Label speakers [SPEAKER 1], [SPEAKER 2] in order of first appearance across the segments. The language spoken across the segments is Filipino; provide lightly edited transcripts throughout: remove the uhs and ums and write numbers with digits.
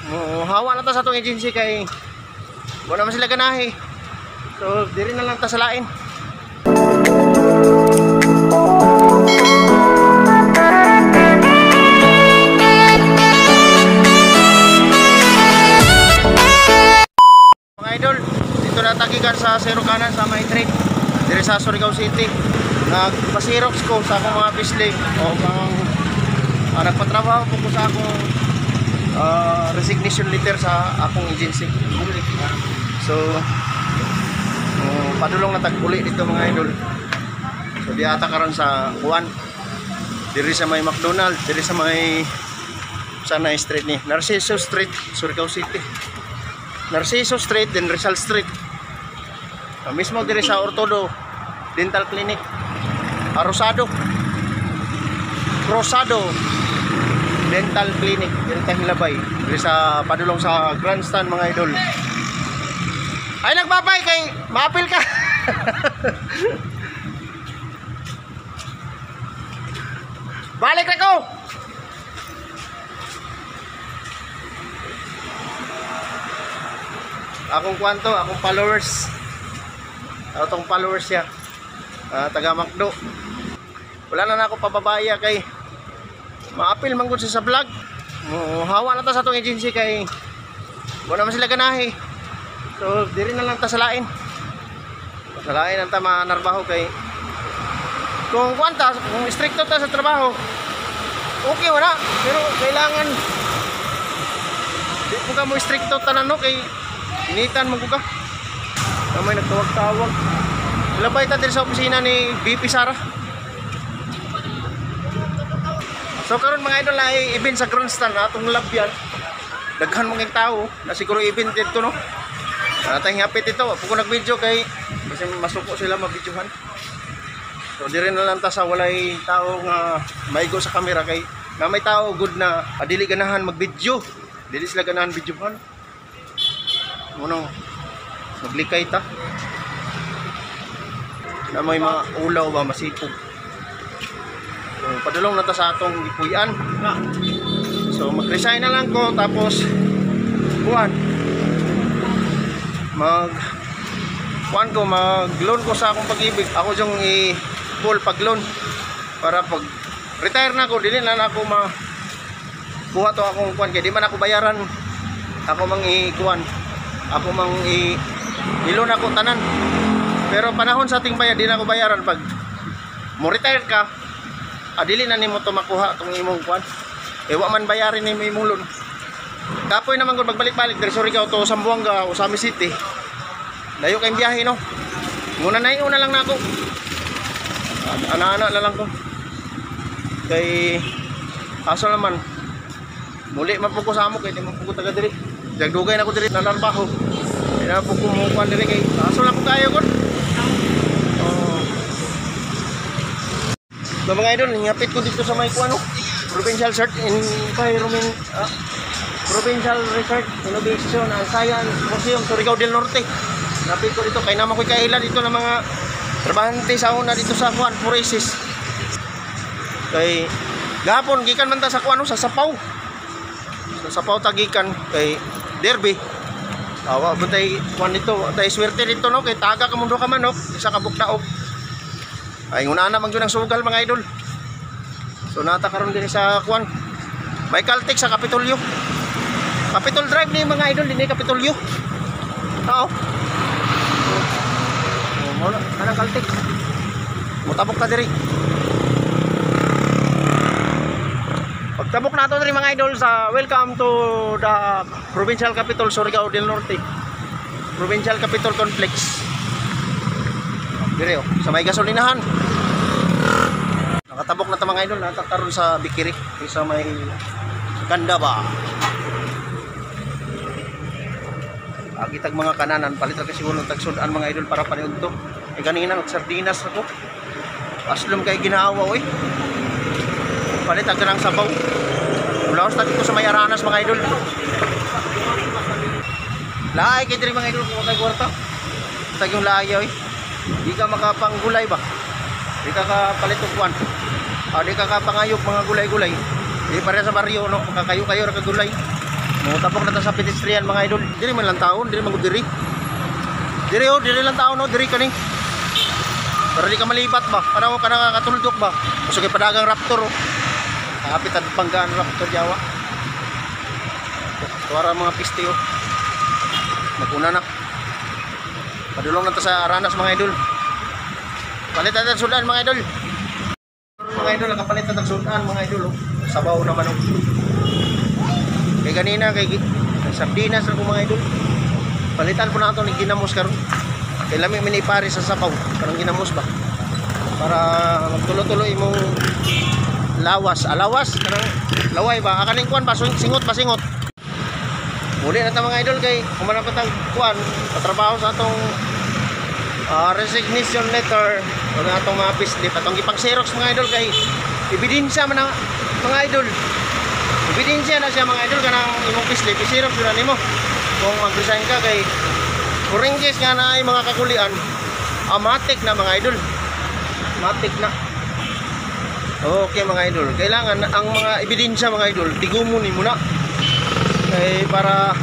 [SPEAKER 1] Hawa na ta sa atong agency kay wala naman sila ganahe. So diri na lang ta sa lain. Mga idol, dito na tagikan sa Zero Kanan sa May Trade diri sa Surigao City. Nagpa-xerox ko sa akong mga pisling o nagpatrabaho ko sa akong resignation letter sa akong agency. So padulong na tag-uli dito mga idol. So di ata karon sa Juan diri sa may McDonald, diri sa may sana street ni Narciso Street, Surigao City. Narciso Street then Rizal Street. Mismo diri sa Ortodo Dental Clinic. Rosado Dental Clinic diri sa Hilabay, diri sa padulong sa Grandstand mga idol. Ay nagbabay kay maapil ka. Balik na ko. Akong kwanto, akong followers. Atong followers ya. Taga Macdo. Wala na ako pababaya kay maapil man gud sa vlog. Hawa na ta sa atong agency kay wala naman sila ganahe. So diri na lang ta sa lain. Sa lain ang ta manarbaho kay kung stricto ta sa trabaho, okay wala. Pero kailangan di ko ka mo stricto tanan no kay initan mo ko ka. May nagtawag-tawag. Labay ta diri sa opisina ni BP Sara. So karon mga idol ay event sa Grandstand atong labyan. Daghan mga tao na siguro event dito no. Atay hapit ito, pag ko nag-video kay kasi masuko sila mabidyohan. So dire na lang ta sa walay tao nga maigo sa camera kay na may tao good na adili ganahan mag-video. Dili sila ganahan videohan. Munong maglikay ta. Na may mga ulaw ba masipog. So padulong na ta sa atong gipuy-an. So mag-resign na lang ko tapos mag-loan ko sa akong pag-ibig. Ako yung i-full pag-loan para pag retire na ako, dili na ako kuha to akong kuan kay di man ako bayaran. Ako mang i-kuan. Ako mang i-loan ako tanan. Pero panahon sa ating bayad di na ako bayaran pag mo retire ka. Dili na nimo to makuha tong imong kuan. Wa man bayarin nimo imong loan. Kapoy naman kung magbalik-balik dari Surigao to Zamboanga o Sami City. Layo kayong biyahe no. Una lang na ako. Ana-ana na lang ko. Kay aso naman. Muli man po ko sa amo kay di man po ko taga diri. Jagdugay na ko diri nanarbaho. Di na po ko mukuan diri kay aso lang ko kayo kon. So mga idol, ngapit ko dito sa may kuan no. Provincial Research Innovation and Science Museum Surigao del Norte. Napit ko dito kay naman ko kaila dito ng mga trabahante sa una dito sa Juan Foresis. Kay gahapon gikan man ta sa kuan sa Sapaw. Sa Sapaw tagikan kay Derby. Awa buntay kuan dito, tay swerte dito no kay taga ka mundo ka manok, isa ka bukdaog. Ay una na man gyud ang sugal mga idol. So nata karon din sa kuan. May Caltex sa Kapitolyo. Capitol Drive ni mga idol, dinhi Kapitolyo. Oo. Mono ana Caltex. Mutabok ta diri. Pagtabok nato diri mga idol sa welcome to the Provincial Capital Surigao del Norte. Provincial Capital Complex. Dire sa may gasolinahan. Nakatabok na ta mga idol, natakaroon sa Bikirik, sa may Ganda ba. Agitag mga kananan, palit ra kasi siguro tagsudan mga idol para paniud to. Kanina sardinas ako. Aslom kay ginawa oy. Palit ag nang sabaw. Ulaos ta dito sa may Aranas mga idol. Laay kay diri mga idol kung kay kwarta. Tag yung laay oy. Di ka makapanggulay ba? Di ka kapalit og kwan. Di ka kapangayok mga gulay-gulay. Di pare sa baryo no, makakayo-kayo ra ka gulay. Mutapok na to sa pedestrian mga idol. Diri man lang taon, diri man gud diri. Diri oh, diri lang taon oh, diri kani. Para di ka malipat ba? Para mo ka nakakatuldok ba? Gusto kay padagang raptor oh. Nakapit at panggaan raptor Jawa. Tuwara mga piste oh. Naguna na. Padulong na to sa Aranas mga idol. Palitan ng sudan mga idol. Mga idol, nakapalitan ng sudan mga idol oh. Sabaw naman oh. Kay kanina kay sardinas ako mga idol. Palitan po na ito ng ginamos karon. Kay lami minipari sa sabaw karong ginamos ba. Para magtulo-tulo imong lawas, alawas kanang laway ba. Akaning kuan ba singot ba singot. Muli na ta mga idol kay kumana pa tag kuan patrabaho sa atong resignation letter o na atong mga payslip atong gipang xerox mga idol kay ebidensya man mga idol. Ebidensya na siya mga idol kanang imong payslip i-xerox yun nimo. Kung mag-resign ka kay kuringges nga na ay mga kakulian matik na mga idol. Matik na. Okay mga idol, kailangan ang mga ebidensya mga idol digumon nimo na. Kay para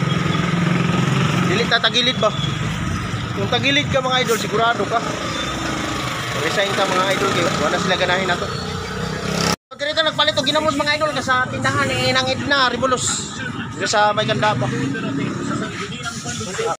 [SPEAKER 1] dili ta tagilid ba. Kung tagilid ka mga idol sigurado ka resign ka mga idol kay wala sila ganahin nato. Dito nagpalit og ginamos mga idol ka sa tindahan ni Nang Edna Ribolos dito sa May Ganda pa.